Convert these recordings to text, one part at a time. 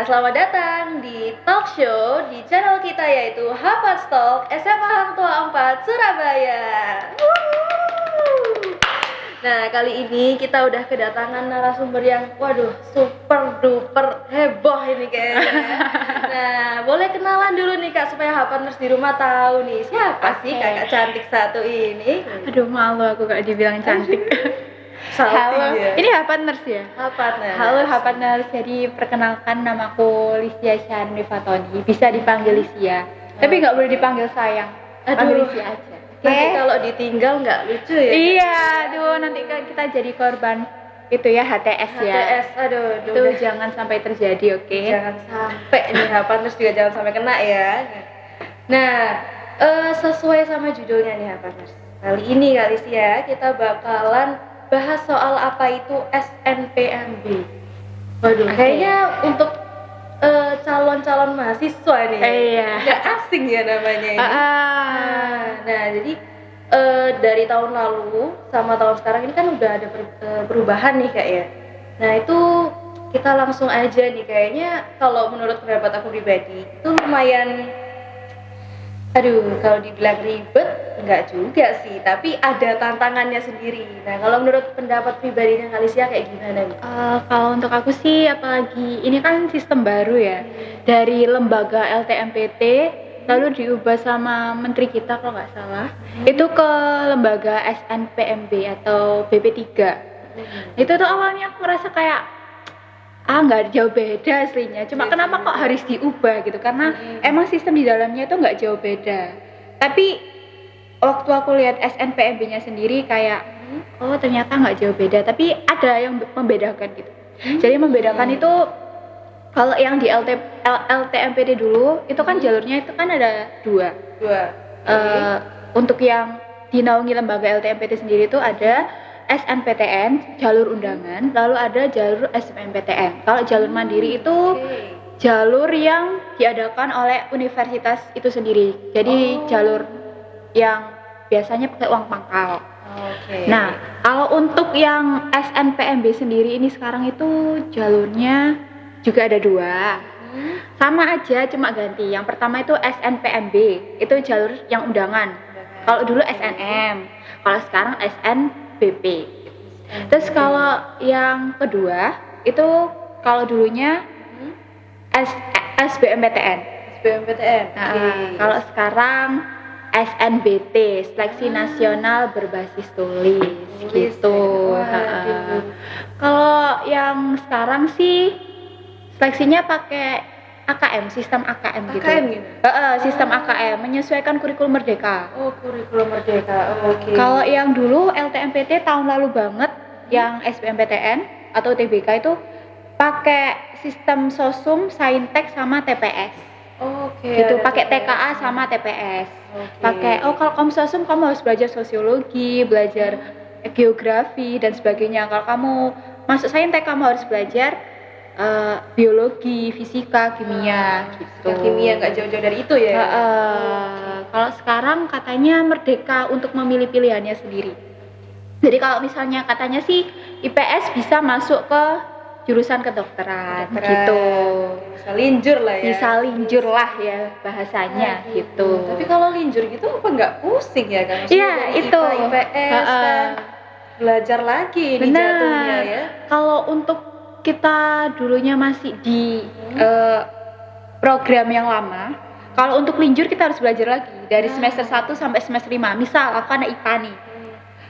selamat datang di talk show di channel kita yaitu Hapat Talk SMA Hang Tuah 4 Surabaya. Nah, kali ini kita udah kedatangan narasumber yang super duper heboh ini kayaknya. Nah, boleh kenalan dulu nih Kak supaya Hapaters di rumah tahu nih siapa sih kakak cantik satu ini. Aduh, malu aku gak dibilang cantik. Halo, Ya. ini Hapaters ya? Hapaters. Halo Hapaters, jadi perkenalkan namaku Lisya Syahrini Fatoni, bisa dipanggil Lisya, tapi nggak boleh dipanggil sayang, panggil Lisya aja. Nanti kalau ditinggal nggak lucu ya? Iya, aduh nanti kita jadi korban itu ya HTS ya. HTS, aduh. Itu jangan sampai terjadi, oke? Jangan sampai nih Hapaters juga jangan sampai kena ya. Nah, sesuai sama judulnya nih Hapaters. Kali ini ya kita bakalan bahas soal apa itu SNPMB. Waduh, kayaknya untuk calon-calon mahasiswa nih. Iya. Nggak asing ya namanya ini. Nah, jadi dari tahun lalu sama tahun sekarang ini kan udah ada perubahan nih Kak ya. Nah, itu kita langsung aja nih kayaknya kalau menurut pendapat aku pribadi itu lumayan kalau dibilang ribet enggak juga sih, tapi ada tantangannya sendiri. Nah, kalau menurut pendapat pribadinya Kalisya kayak gimana nih? Kalau untuk aku sih, apalagi ini kan sistem baru ya, dari lembaga LTMPT lalu diubah sama menteri kita kalau nggak salah, itu ke lembaga SNPMB atau BP3. Itu tuh awalnya aku ngerasa kayak nggak jauh beda aslinya, cuma kenapa kok harus diubah gitu, karena emang sistem di dalamnya itu nggak jauh beda. Tapi waktu aku lihat SNPMB-nya sendiri kayak ternyata nggak jauh beda, tapi ada yang membedakan gitu. Jadi membedakan itu kalau yang di LTMPT dulu itu kan jalurnya itu kan ada dua. Untuk yang dinaungi lembaga LTMPT sendiri itu ada SNPTN, jalur undangan, lalu ada jalur SBMPTN. Kalau jalur mandiri itu jalur yang diadakan oleh universitas itu sendiri. Jadi jalur yang biasanya pakai uang pangkal. Nah, kalau untuk yang SNPMB sendiri ini sekarang itu jalurnya juga ada dua. Sama aja, cuma ganti. Yang pertama itu SNPMB, itu jalur yang undangan. Kalau dulu SNM, kalau sekarang SNBP. Terus kalau yang kedua itu kalau dulunya SBMPTN. Kalau sekarang SNBT, Seleksi Nasional Berbasis Tulis gitu. Kalau yang sekarang sih seleksinya pakai AKM, sistem AKM gitu. Sistem AKM menyesuaikan kurikulum merdeka. Kurikulum merdeka. Kalau yang dulu LTMPT tahun lalu banget, yang SBMPTN atau TBK itu pakai sistem Sosum, Saintek sama TPS. Gitu, pakai TKA sama TPS. Pakai kalau kamu Sosum kamu harus belajar sosiologi, belajar geografi dan sebagainya. Kalau kamu masuk Saintek kamu harus belajar biologi, fisika, kimia gitu. Kimia nggak jauh-jauh dari itu ya. Kalau sekarang katanya merdeka untuk memilih pilihannya sendiri. Jadi kalau misalnya katanya sih IPS bisa masuk ke jurusan kedokteran gitu. Bisa linjur lah ya. Bisa linjur lah ya bahasanya gitu. Tapi kalau linjur gitu apa nggak pusing ya kan? Iya itu. IPS kan belajar lagi nih jatuhnya ya. Kalau untuk kita dulunya masih di program yang lama, kalau untuk linjur kita harus belajar lagi dari semester 1 sampai semester 5. Misal aku anak IPA nih,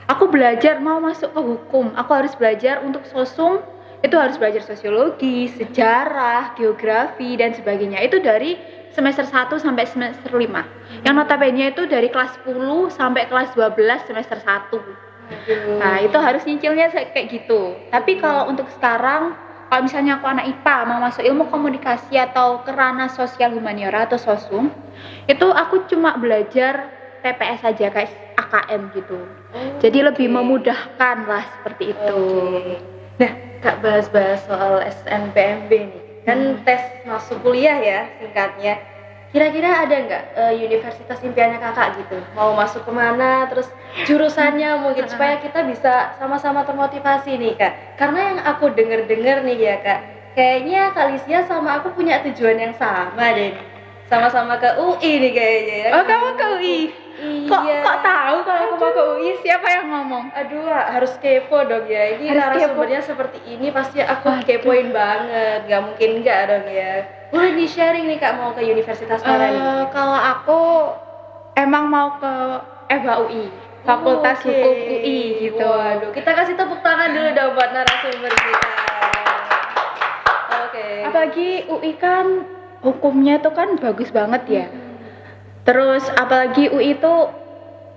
aku belajar mau masuk ke hukum, aku harus belajar untuk sosum, itu harus belajar sosiologi, sejarah, geografi dan sebagainya. Itu dari semester 1 sampai semester 5. Yang notabene itu dari kelas 10 sampai kelas 12 semester 1. Nah, itu harus nyicilnya kayak gitu. Tapi kalau untuk sekarang, kalau misalnya aku anak IPA mau masuk ilmu komunikasi atau ke ranah sosial humaniora atau sosum, itu aku cuma belajar TPS aja kayak AKM gitu. Jadi lebih memudahkan lah seperti itu. Nah, Kak bahas-bahas soal SNPMB nih. Kan tes masuk kuliah ya singkatnya. Kira-kira ada nggak universitas impiannya kakak gitu? Mau masuk kemana, terus jurusannya mungkin supaya kita bisa sama-sama termotivasi nih kak. Karena yang aku denger nih ya kak, kayaknya Kalisia sama aku punya tujuan yang sama deh. Sama-sama ke UI nih kayaknya ya. Oh, kamu ke UI? Iya. Kok tahu kalau aku mau ke UI? Siapa yang ngomong? Aduh, harus kepo dong ya. Ini Harus narasumbernya seperti ini pasti aku kepoin banget. Gak mungkin enggak dong ya. Boleh di sharing nih Kak, mau ke universitas mana nih? Kalau aku emang mau ke UI, Fakultas Oke. Hukum UI gitu. Waduh, kita kasih tepuk tangan dulu dong buat narasumber kita. Oke. Apalagi UI kan hukumnya tuh kan bagus banget ya. Terus apalagi UI itu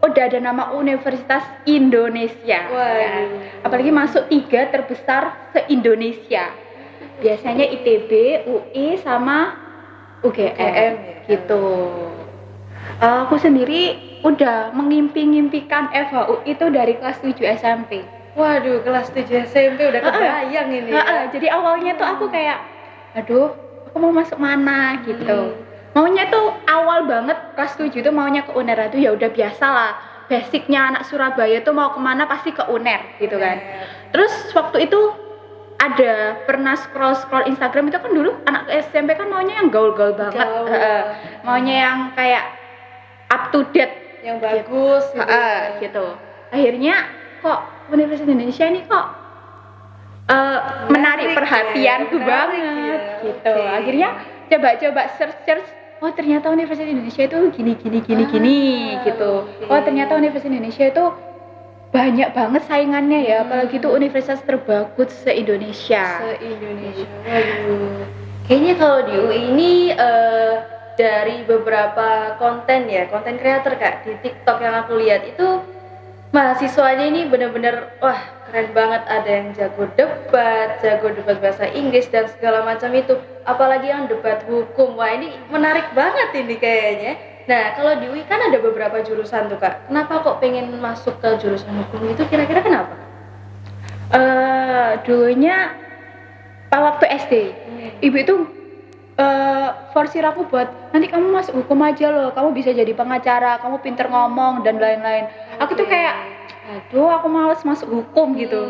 udah ada nama Universitas Indonesia. Waduh. Ya. Apalagi masuk 3 terbesar se-Indonesia. Biasanya ITB, UI sama UGM UGM, gitu. Aku sendiri udah mengimpi-ngimpikan FHU itu dari kelas 7 SMP. Waduh, kelas 7 SMP udah kebayang ini ya. Jadi awalnya tuh aku kayak, aduh, aku mau masuk mana gitu. Maunya tuh awal banget kelas 7 tuh maunya ke UNER itu ya udah biasa lah. Basicnya anak Surabaya tuh mau kemana pasti ke UNER gitu kan. Terus waktu itu ada pernah scroll Instagram itu kan dulu anak SMP kan maunya yang gaul-gaul banget. Maunya yang kayak up to date, yang bagus gitu. Akhirnya kok Universitas Indonesia ini kok menarik perhatianku banget gitu. Okay. Akhirnya coba search, oh ternyata Universitas Indonesia itu gini gitu. Oh ternyata Universitas Indonesia itu banyak banget saingannya ya, apalagi itu universitas terbagus se-Indonesia. Waduh. Kayaknya kalau di UI ini dari beberapa konten kreator Kak di TikTok yang aku lihat itu mahasiswanya ini benar-benar wah keren banget, ada yang jago debat bahasa Inggris dan segala macam itu, apalagi yang debat hukum. Wah ini menarik banget ini kayaknya. Nah kalau di UI kan ada beberapa jurusan tuh Kak, kenapa kok pengen masuk ke jurusan hukum itu, kira-kira kenapa? Dulunya waktu SD ibu itu forsir aku buat nanti kamu masuk hukum aja loh, kamu bisa jadi pengacara, kamu pinter ngomong dan lain-lain. Aku tuh kayak aduh aku males masuk hukum gitu.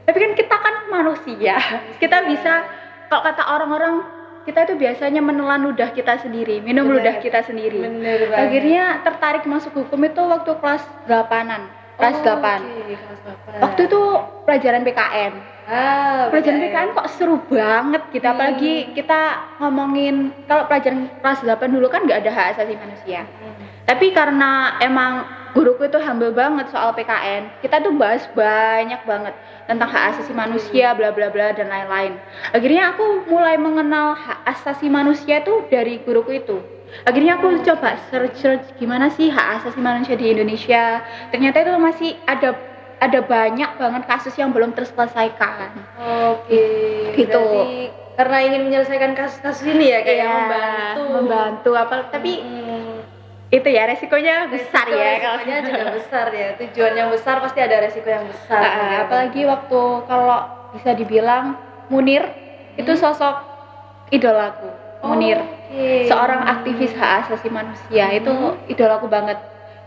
Tapi kan kita kan manusia, kita bisa, kalau kata orang-orang kita itu biasanya menelan ludah kita sendiri, minum ludah kita sendiri. Akhirnya tertarik masuk hukum itu waktu kelas 8-an. Kelas 8. Waktu itu pelajaran PKN. Pelajaran PKN kok seru banget gitu, apalagi kita ngomongin kalau pelajaran kelas 8 dulu kan nggak ada hak asasi manusia. Tapi karena emang guruku itu humble banget soal PKN, kita tuh bahas banyak banget tentang hak asasi manusia, bla bla bla dan lain-lain. Akhirnya aku mulai mengenal hak asasi manusia itu dari guruku itu. Akhirnya aku coba search gimana sih hak asasi manusia di Indonesia. Ternyata itu masih ada banyak banget kasus yang belum terselesaikan. Oke. Gitu. Berarti karena ingin menyelesaikan kasus-kasus ini ya kayak membantu tapi itu ya resikonya besar ya. Resikonya juga besar ya. Tujuan yang besar pasti ada resiko yang besar. Apalagi waktu kalau bisa dibilang Munir itu sosok idolaku. Munir, seorang aktivis hak asasi manusia, itu idolaku banget.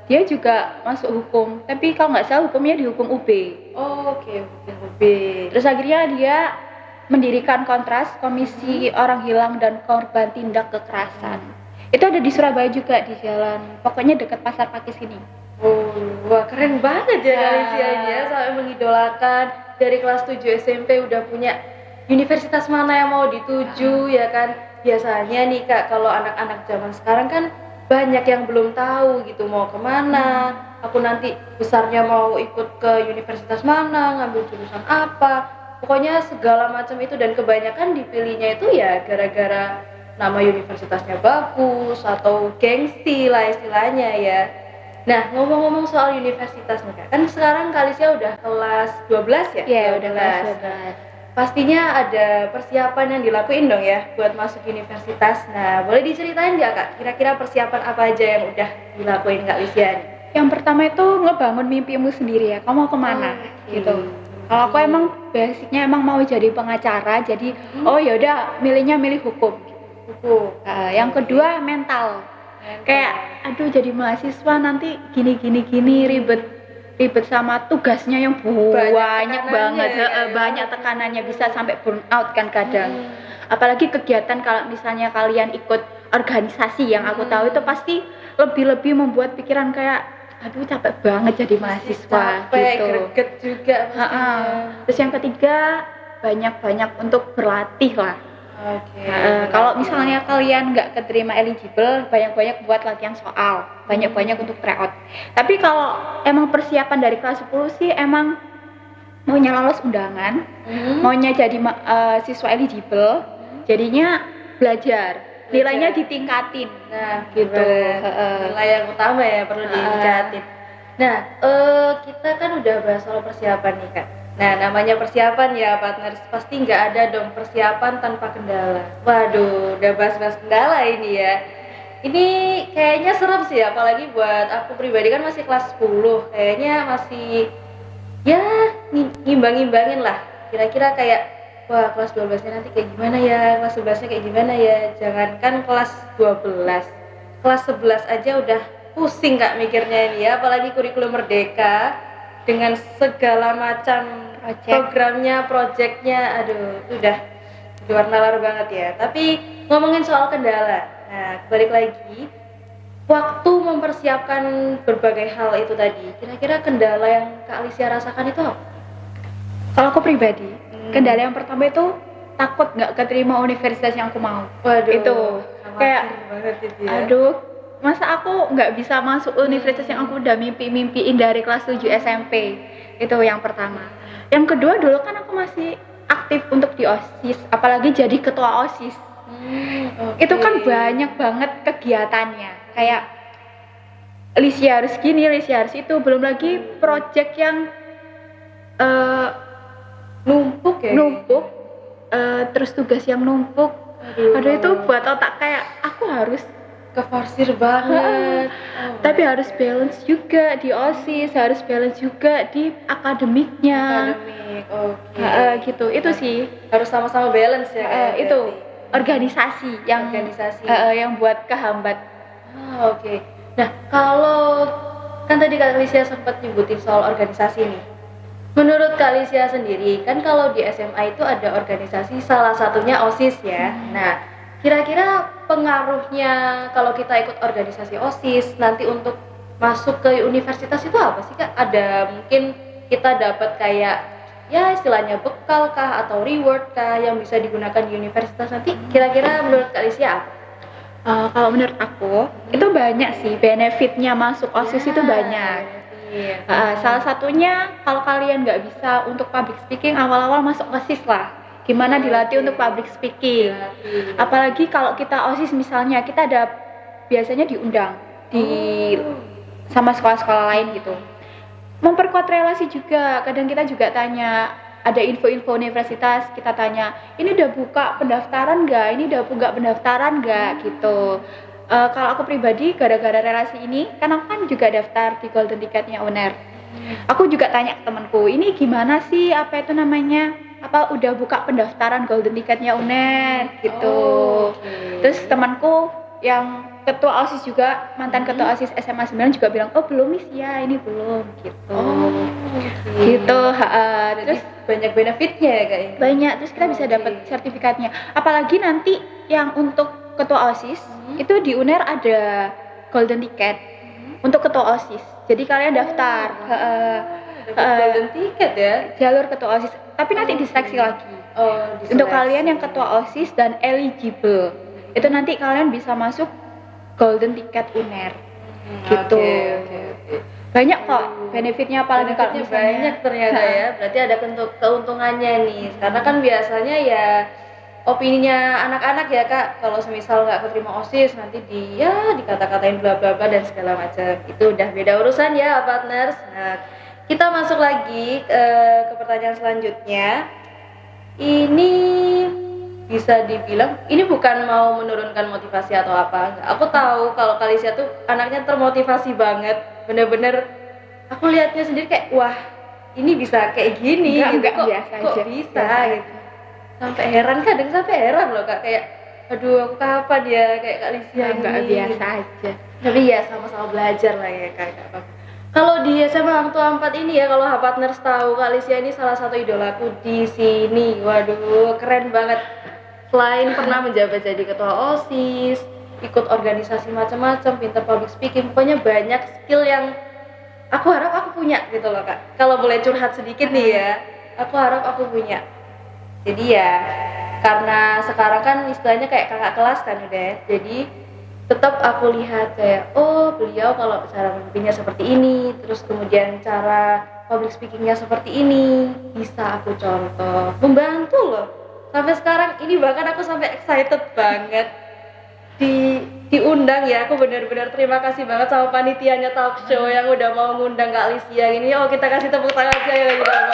Dia juga masuk hukum, tapi kalau nggak salah hukumnya di hukum UB. Oke, UB. Terus akhirnya dia mendirikan Kontras, Komisi Orang Hilang dan Korban Tindak Kekerasan. Itu ada di Surabaya juga, di jalan, pokoknya dekat Pasar Pakis ini. Oh, wah keren banget ya Kalisianya, sampai mengidolakan dari kelas 7 SMP udah punya universitas mana yang mau dituju ya kan. Biasanya nih Kak, kalau anak-anak zaman sekarang kan banyak yang belum tahu gitu mau kemana, aku nanti besarnya mau ikut ke universitas mana, ngambil jurusan apa, pokoknya segala macam itu, dan kebanyakan dipilihnya itu ya gara-gara nama universitasnya bagus atau gengsi lah istilahnya ya. Nah ngomong-ngomong soal universitas nih Kak, kan sekarang Kalisia udah kelas 12 ya? Iya udah kelas 12. Pastinya ada persiapan yang dilakuin dong ya buat masuk universitas. Nah, boleh diceritain nggak Kak, kira-kira persiapan apa aja yang udah dilakuin Kak Lisia? Yang pertama itu ngebangun mimpimu sendiri ya, kamu mau kemana gitu. Kalau aku emang basicnya emang mau jadi pengacara, jadi oh ya udah milih hukum. Yang kedua mental. Kayak aduh jadi mahasiswa nanti gini ribet. ribet sama tugasnya yang banyak banget, tekanannya ya. banyak tekanannya, bisa sampai burn out kan kadang. Apalagi kegiatan kalau misalnya kalian ikut organisasi yang aku tahu itu pasti lebih membuat pikiran kayak aduh capek banget jadi mahasiswa Capek, gitu. greget juga Ha-ha. pastinya. Terus yang ketiga banyak untuk berlatih lah. Oke. Kalau misalnya kalian nggak keterima eligible, banyak-banyak buat latihan soal, banyak-banyak untuk tryout. Tapi kalau emang persiapan dari kelas 10 sih emang maunya lolos undangan, maunya jadi siswa eligible, jadinya belajar, nilainya ditingkatin. Nah, Gitu. Nilai yang utama ya perlu ditingkatin. Nah, kita kan udah bahas soal persiapan nih Kak. Nah, namanya persiapan ya partners, pasti nggak ada dong persiapan tanpa kendala. Waduh, udah bahas-bahas kendala ini ya. Ini kayaknya serem sih, apalagi buat aku pribadi kan masih kelas 10, kayaknya masih ya ngimbang-ngimbangin lah. Kira-kira kayak wah kelas 12-nya nanti kayak gimana ya, kelas 11-nya kayak gimana ya. Jangankan kelas 12, kelas 11 aja udah pusing Kak mikirnya ini ya, apalagi kurikulum merdeka dengan segala macam programnya, projectnya, aduh itu udah luar nalar banget ya. Tapi ngomongin soal kendala, nah balik lagi waktu mempersiapkan berbagai hal itu tadi, kira-kira kendala yang Kak Alicia rasakan itu apa? Kalau aku pribadi, kendala yang pertama itu takut nggak keterima universitas yang aku mau. Waduh, Itu kayak banget itu ya. aduh, masa aku nggak bisa masuk universitas yang aku udah mimpi-mimpiin dari kelas 7 SMP. Itu yang pertama. Yang kedua, dulu kan aku masih aktif untuk di OSIS, apalagi jadi ketua OSIS. Itu kan banyak banget kegiatannya, kayak Alicia harus gini, Alicia harus itu, belum lagi project yang numpuk ya. Terus tugas yang numpuk. Aduh itu buat otak kayak aku harus keforsir banget. tapi harus balance juga di OSIS, harus balance juga di akademiknya. Akademik, oke. Gitu, itu sih. Harus sama-sama balance ya. Kak, Itu berarti. organisasi yang yang buat kehambat. Oke. Nah, kalau kan tadi Kak Alicia sempat nyebutin soal organisasi nih. Menurut Kak Alicia sendiri, kan kalau di SMA itu ada organisasi, salah satunya OSIS ya. Nah, kira-kira pengaruhnya kalau kita ikut organisasi OSIS nanti untuk masuk ke universitas itu apa sih Kak? Ada mungkin kita dapat kayak ya istilahnya bekal kah atau reward kah yang bisa digunakan di universitas nanti? Kira-kira menurut Kak Alicia apa? Kalau menurut aku itu banyak sih benefitnya masuk OSIS itu banyak. Salah satunya kalau kalian nggak bisa untuk public speaking, awal-awal masuk OSIS lah. Gimana dilatih untuk public speaking. Apalagi kalau kita OSIS misalnya kita ada biasanya diundang sama sekolah-sekolah lain gitu. Memperkuat relasi juga. Kadang kita juga tanya, ada info-info universitas, kita tanya, ini udah buka pendaftaran nggak? Ini udah buka pendaftaran nggak? Gitu. Kalau aku pribadi, gara-gara relasi ini, kan aku kan juga daftar di Golden Ticketnya UNER. Aku juga tanya ke temanku, ini gimana sih, apa itu namanya, apa udah buka pendaftaran Golden Ticketnya UNER, gitu. Terus temanku yang ketua OSIS juga, mantan ketua OSIS SMA 9 juga bilang, oh belum nih ya, ini belum, gitu. Gitu, terus banyak benefitnya ya Kak? Banyak, terus kita bisa dapat sertifikatnya. Apalagi nanti yang untuk ketua OSIS, itu di UNER ada Golden Ticket untuk ketua OSIS. Jadi kalian daftar Golden Ticket ya? Jalur ketua OSIS, tapi nanti diseleksi lagi. Diseleksi. Untuk kalian yang ketua OSIS dan eligible, itu nanti kalian bisa masuk Golden Ticket UNER. Gitu. Okay. Banyak kok benefitnya, apalagi kalau misalnya banyak ternyata ya. Berarti ada keuntungannya nih. Karena kan biasanya ya opininya anak-anak ya Kak, kalau semisal nggak keterima OSIS nanti dikata-katain bla bla bla dan segala macam. Itu udah beda urusan ya partners. Nah, kita masuk lagi ke pertanyaan selanjutnya. Ini bisa dibilang ini bukan mau menurunkan motivasi atau apa. Aku tahu kalau Kak Alicia tuh anaknya termotivasi banget. Bener-bener aku lihatnya sendiri kayak wah ini bisa kayak gini enggak, kok biasa kok aja. bisa gitu. Sampai heran loh Kak, kayak aduh aku kapan ya kayak Kak Alicia enggak ini. biasa aja. Tapi ya sama-sama belajar lah ya Kak. Kalau di SMA Hang Tuah 4 ini ya, kalau partners tahu, Kak Alicia ini salah satu idolaku di sini. Waduh, keren banget. Selain pernah menjabat jadi ketua OSIS, ikut organisasi macam-macam, pinter public speaking, pokoknya banyak skill yang aku harap aku punya gitu loh Kak. Kalau boleh curhat sedikit nih ya, aku harap aku punya. Jadi ya, karena sekarang kan istilahnya kayak kakak kelas kan udah, jadi tetap aku lihat kayak oh beliau kalau cara memimpinnya seperti ini, terus kemudian cara public speakingnya seperti ini, bisa aku contoh, membantu loh. Sampai sekarang ini bahkan aku sampai excited banget diundang ya. Aku benar-benar terima kasih banget sama panitianya talk show yang udah mau ngundang Kak Alicia ini. Oh kita kasih tepuk tangan saya lagi dong.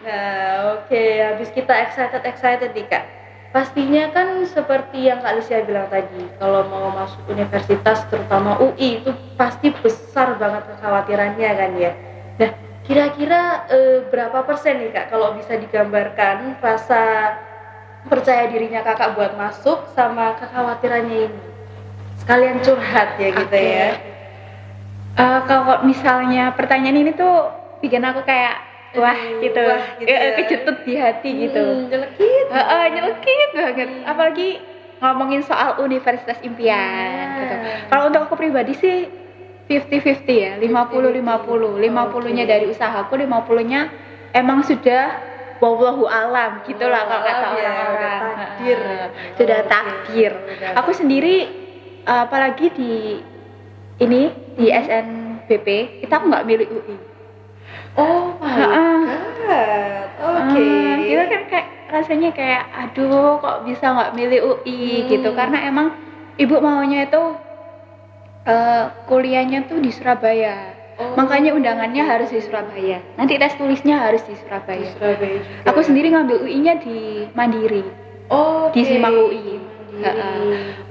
Nah oke, habis kita excited nih Kak, pastinya kan seperti yang Kak Alicia bilang tadi, kalau mau masuk universitas terutama UI itu pasti besar banget kekhawatirannya kan ya. Nah kira-kira berapa persen nih Kak kalau bisa digambarkan rasa percaya dirinya kakak buat masuk sama kekhawatirannya ini? Sekalian curhat ya gitu ya. Kalau misalnya pertanyaan ini tuh bikin aku kayak wah gitu ya. Kejetut di hati gitu. Nyelekit. Nyelekit banget. Apalagi ngomongin soal universitas impian gitu. Kalau untuk aku pribadi sih 50-50 ya, 50-50. 50-nya dari usahaku, 50-nya emang sudah wallahu alam gitulah kalau kata orang-orang. Takdir. Sudah takdir. Aku sendiri apalagi di SNBP kita nggak milih UI. Oh my god. Oke. Kita kan kayak rasanya kayak aduh kok bisa nggak milih UI gitu, karena emang ibu maunya itu kuliahnya tuh di Surabaya. Makanya undangannya harus di Surabaya. Nanti tes tulisnya harus di Surabaya. Aku sendiri ngambil UI-nya di Mandiri. Di Simang UI.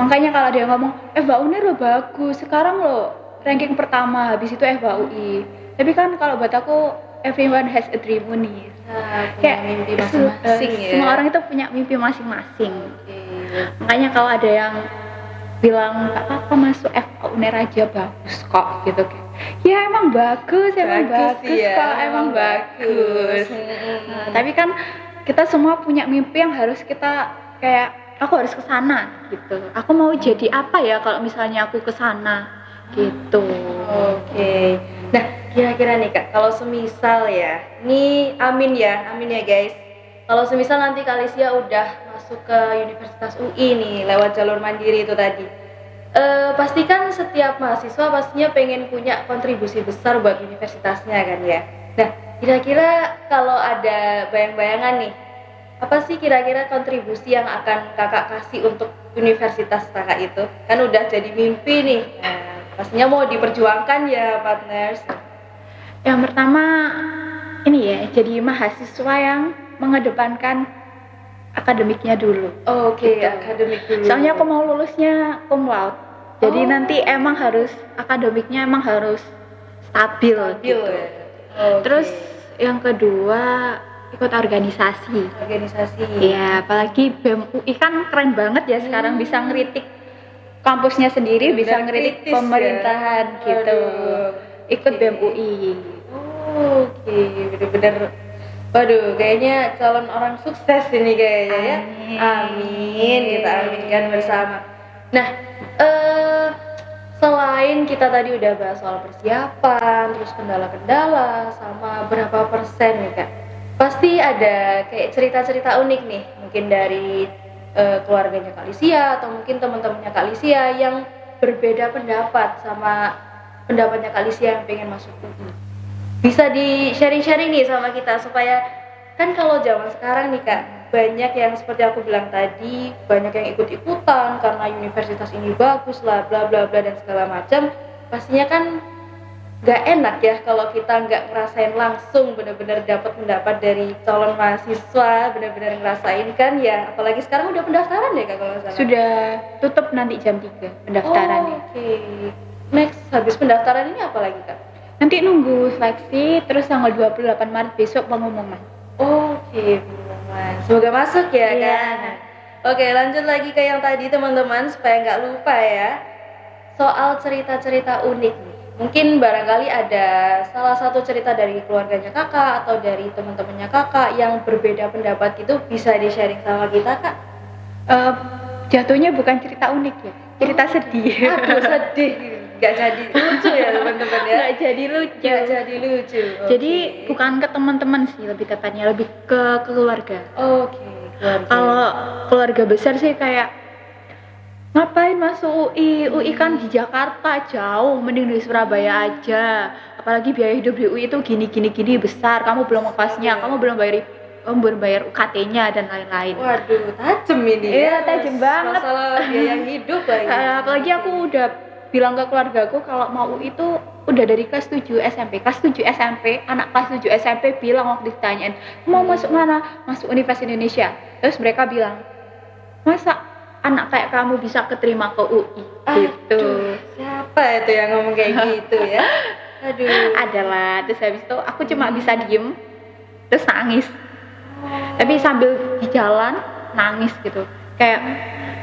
Makanya kalau dia ngomong FH Unir lo bagus, sekarang lo ranking pertama, habis itu FH UI. Tapi kan kalau buat aku everyone has a dream Unir. Kayak mimpi masing-masing ya. Semua orang itu punya mimpi masing-masing. Makanya kalau ada yang bilang gak apa-apa masuk FH Unir aja bagus kok gitu kan. Ya emang bagus ya. Kok emang bagus. Tapi kan kita semua punya mimpi yang harus kita kayak aku harus ke sana gitu. Aku mau jadi apa ya kalau misalnya aku ke sana gitu. Oke. Nah, kira-kira nih Kak, kalau semisal ya, ini amin ya guys. Kalau semisal nanti Kak Alicia udah masuk ke Universitas UI nih lewat jalur mandiri itu tadi. Pastikan setiap mahasiswa pastinya pengen punya kontribusi besar buat universitasnya kan ya. Nah, kira-kira kalau ada bayang-bayangan nih, apa sih kira-kira kontribusi yang akan kakak kasih untuk universitas kakak itu? Kan udah jadi mimpi nih, nah, pastinya mau diperjuangkan ya partners. Yang pertama ini ya, jadi mahasiswa yang mengedepankan akademiknya dulu. Oke, akademik dulu. Soalnya aku mau lulusnya cum laude. Jadi nanti emang harus akademiknya emang harus stabil gitu. Ya. Terus yang kedua ikut organisasi. Ya, apalagi BEM UI kan keren banget ya sekarang bisa ngeritik kampusnya sendiri, bisa ngeritik pemerintahan ya. Gitu. Ikut BEM UI. Oke, bener-bener. Waduh, kayaknya calon orang sukses ini kayaknya ya. Amin, kita aminkan bersama. Nah, selain kita tadi udah bahas soal persiapan, terus kendala-kendala, sama berapa persen nih Kak, pasti ada kayak cerita-cerita unik nih, mungkin dari keluarganya Kak Alicia atau mungkin teman-temannya Kak Alicia yang berbeda pendapat sama pendapatnya Kak Alicia yang pengen masuk UI. Bisa di sharing-sharing nih sama kita supaya kan kalau zaman sekarang nih Kak, banyak yang seperti aku bilang tadi, banyak yang ikut-ikutan karena universitas ini bagus lah, bla bla bla dan segala macam. Pastinya kan nggak enak ya kalau kita nggak ngerasain langsung benar-benar dapat pendapat dari calon mahasiswa, benar-benar ngerasain kan ya. Apalagi sekarang udah pendaftaran ya Kak kalau nggak salah. Sudah tutup nanti jam 3 pendaftarannya. Oke. Next, habis pendaftaran ini apa lagi Kak? Nanti nunggu seleksi, terus tanggal 28 Maret besok pengumuman. Oke, pengumuman. Semoga masuk ya kan. Oke, lanjut lagi ke yang tadi teman-teman supaya nggak lupa ya. soal cerita-cerita unik nih. Mungkin barangkali ada salah satu cerita dari keluarganya kakak atau dari teman-temannya kakak yang berbeda pendapat itu bisa di-sharing sama kita kak? Eh, jatuhnya bukan cerita unik ya, cerita sedih. Aduh sedih, nggak jadi lucu ya teman-teman ya? Nggak jadi lucu. Nggak jadi lucu. Jadi Oke. bukan ke teman-teman sih, lebih tepatnya lebih ke keluarga. Oke, keluarga. Kalau keluarga besar sih kayak ngapain masuk UI? UI kan di Jakarta jauh, mending di Surabaya aja. Apalagi biaya hidup di UI itu gini besar. Kamu belum ngekosnya, kamu belum bayar UKT-nya dan lain-lain. Waduh, tajem ini. Iya, tajem banget. Masalah biaya hidup lagi. Apalagi aku udah bilang ke keluargaku kalau mau UI itu udah dari kelas 7 SMP. Kelas 7 SMP, anak kelas 7 SMP bilang waktu ditanyain, "Mau masuk mana?" "Masuk Universitas Indonesia." Terus mereka bilang, "Masa anak kayak kamu bisa keterima ke UI?" Gitu. Aduh, siapa itu yang ngomong kayak gitu ya? Aduh. Adalah, terus habis itu aku cuma bisa diem terus nangis. Tapi sambil di jalan nangis gitu. Kayak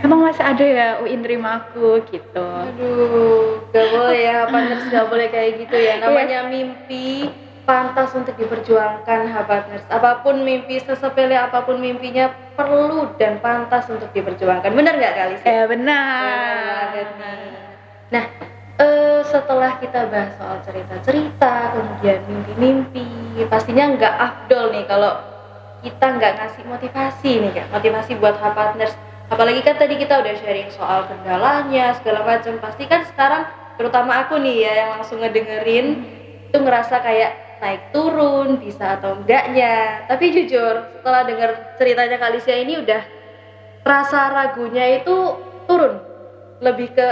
emang masih ada ya UI nerima aku gitu. Aduh, gak boleh ya, partners gak boleh kayak gitu ya. Namanya mimpi pantas untuk diperjuangkan, partners. Apapun mimpi, sesepele apapun mimpinya perlu dan pantas untuk diperjuangkan. Bener nggak kali sih? Benar. Bener banget nih. Nah, setelah kita bahas soal cerita-cerita, kemudian mimpi-mimpi, pastinya nggak afdol nih kalau kita nggak ngasih motivasi nih Kak, motivasi buat partners. Apalagi kan tadi kita udah sharing soal kendalanya, segala macam. Pasti kan sekarang, terutama aku nih ya yang langsung ngedengerin, itu ngerasa kayak naik turun, bisa atau enggaknya. Tapi jujur, setelah denger ceritanya Kalisia ini udah rasa ragunya itu turun. Lebih ke,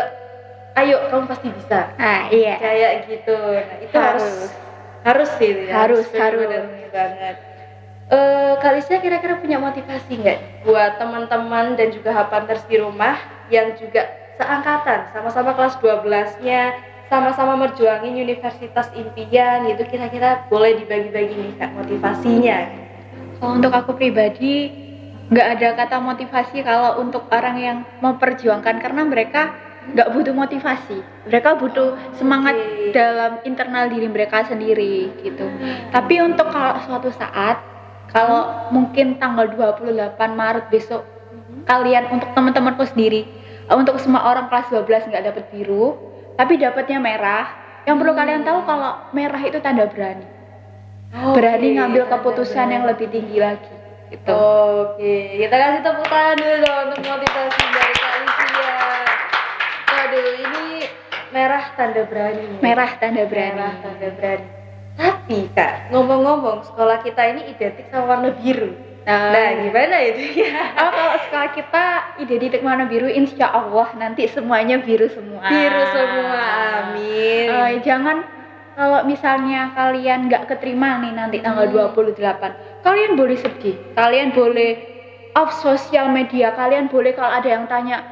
ayo kamu pasti bisa. Iya. Kayak gitu. Nah, itu harus sih ya. Harus. Bener banget. Kalisia kira-kira punya motivasi nggak buat teman-teman dan juga partners di rumah yang juga seangkatan, sama-sama kelas 12-nya, sama-sama merjuangin universitas impian gitu, kira-kira boleh dibagi-bagi nih Kak motivasinya? Kalau untuk aku pribadi nggak ada kata motivasi kalau untuk orang yang memperjuangkan, karena mereka nggak butuh motivasi, mereka butuh semangat dalam internal diri mereka sendiri gitu. Tapi untuk kalau suatu saat, kalau mungkin tanggal 28 Maret besok, kalian untuk teman-temanku sendiri, untuk semua orang kelas 12 nggak dapat biru, tapi dapatnya merah. Yang perlu kalian tahu kalau merah itu tanda berani. Berani ngambil keputusan yang lebih tinggi lagi. Gitu. Oke, kita kasih tepuk tangan dulu dong untuk motivasi dari Kalisia. Waduh, ini merah tanda berani. Merah tanda berani. Merah tanda berani. Tapi Kak, ngomong-ngomong, sekolah kita ini identik sama warna biru. Nah, gimana itu ya? Kalau sekolah kita identik warna biru, insya Allah nanti semuanya biru semua. Biru semua, amin. Jangan kalau misalnya kalian nggak keterima nih nanti tanggal 28, kalian boleh sedih, kalian boleh off sosial media, kalian boleh kalau ada yang tanya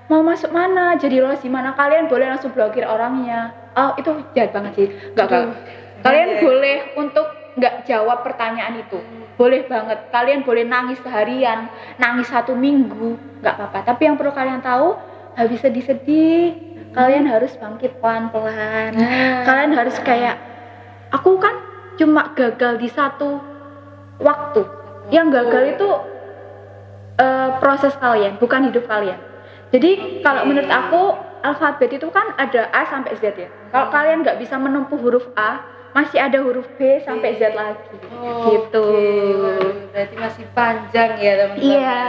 mau masuk mana, jadi lolos di mana, kalian boleh langsung blokir orangnya. Itu jahat banget sih, nggak. Kalian boleh untuk nggak jawab pertanyaan itu, boleh banget. Kalian boleh nangis seharian, nangis 1 minggu, nggak apa-apa. Tapi yang perlu kalian tahu, habis sedih-sedih, kalian harus bangkit pelan-pelan. Kalian harus kayak, aku kan cuma gagal di satu waktu. Yang gagal itu proses kalian, bukan hidup kalian. Jadi kalau menurut aku, alfabet itu kan ada A sampai Z ya. Kalau kalian nggak bisa menempuh huruf A, masih ada huruf B sampai Z lagi. Gitu. Berarti masih panjang ya teman-teman. Iya.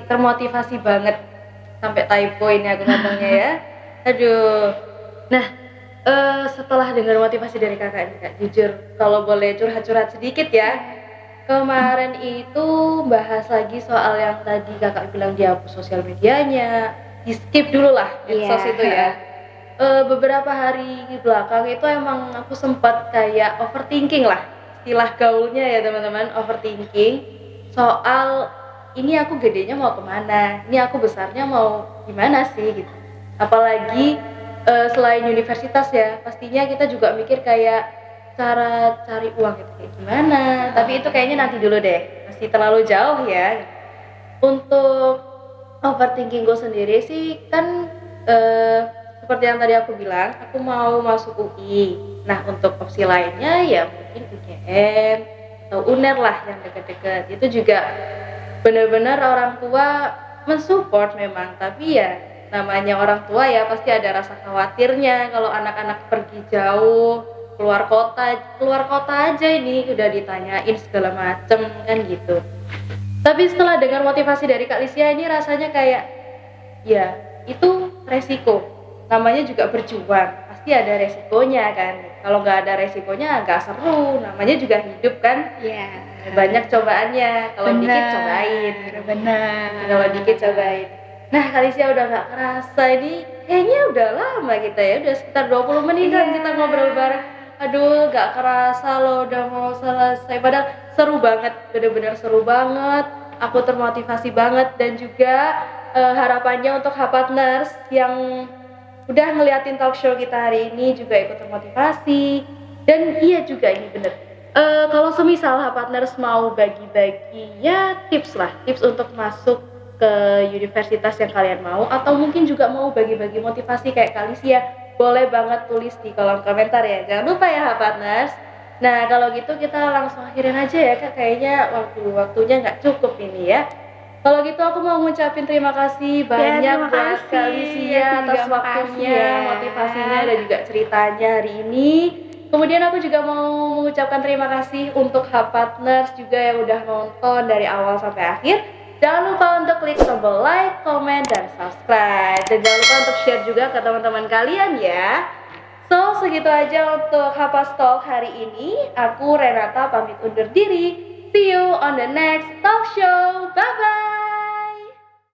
Termotivasi banget. Sampai typo ini aku ngomongnya ya. Aduh. Nah, setelah dengar motivasi dari kakak ini Kak, jujur kalau boleh curhat-curhat sedikit ya. Kemarin itu bahas lagi soal yang tadi kakak bilang dihapus sosial medianya, di skip dulu lah medsos itu ya. Beberapa hari belakang itu emang aku sempat kayak overthinking lah, istilah gaulnya ya teman-teman, overthinking soal ini aku gedenya mau kemana, ini aku besarnya mau gimana sih gitu. Apalagi selain universitas ya, pastinya kita juga mikir kayak cara cari uang itu kayak gimana. Tapi itu kayaknya nanti dulu deh, masih terlalu jauh ya. Untuk overthinkingku sendiri sih kan seperti yang tadi aku bilang, aku mau masuk UI. Nah, untuk opsi lainnya ya mungkin UGM atau UNER lah yang deket-deket. Itu juga benar-benar orang tua mensupport memang, tapi ya namanya orang tua ya pasti ada rasa khawatirnya kalau anak-anak pergi jauh, keluar kota aja ini udah ditanyain segala macem kan gitu. Tapi setelah dengar motivasi dari Kak Lisia ini rasanya kayak ya itu resiko, namanya juga berjuang, pasti ada resikonya kan. Kalau nggak ada resikonya nggak seru, namanya juga hidup kan. Iya. Banyak cobaannya, kalau dikit cobain. Benar. Kalau dikit cobain. Nah, Kalisia udah nggak kerasa ini, kayaknya udah lama kita ya, udah sekitar 20 menitan kita ngobrol bareng. Aduh, nggak kerasa loh, udah mau selesai. Padahal seru banget, bener-bener seru banget. Aku termotivasi banget dan juga harapannya untuk H-Partners yang udah ngeliatin talk show kita hari ini juga ikut termotivasi. Dan iya juga ini bener. Kalau semisal H-Partners mau bagi-bagi ya tips untuk masuk ke universitas yang kalian mau, atau mungkin juga mau bagi-bagi motivasi kayak Kalisia, boleh banget tulis di kolom komentar ya, jangan lupa ya Partners. Nah kalau gitu kita langsung akhirin aja ya Kak, kayaknya waktunya nggak cukup ini ya. Kalau gitu aku mau ngucapin terima kasih banyak buat Kalisia atas waktunya, motivasinya dan juga ceritanya hari ini. Kemudian aku juga mau mengucapkan terima kasih untuk H-Partners juga yang udah nonton dari awal sampai akhir. Jangan lupa untuk klik tombol like, comment, dan subscribe. Dan jangan lupa untuk share juga ke teman-teman kalian ya. So, segitu aja untuk Hapas Talk hari ini. Aku Renata pamit undur diri. See you on the next talk show. Bye-bye.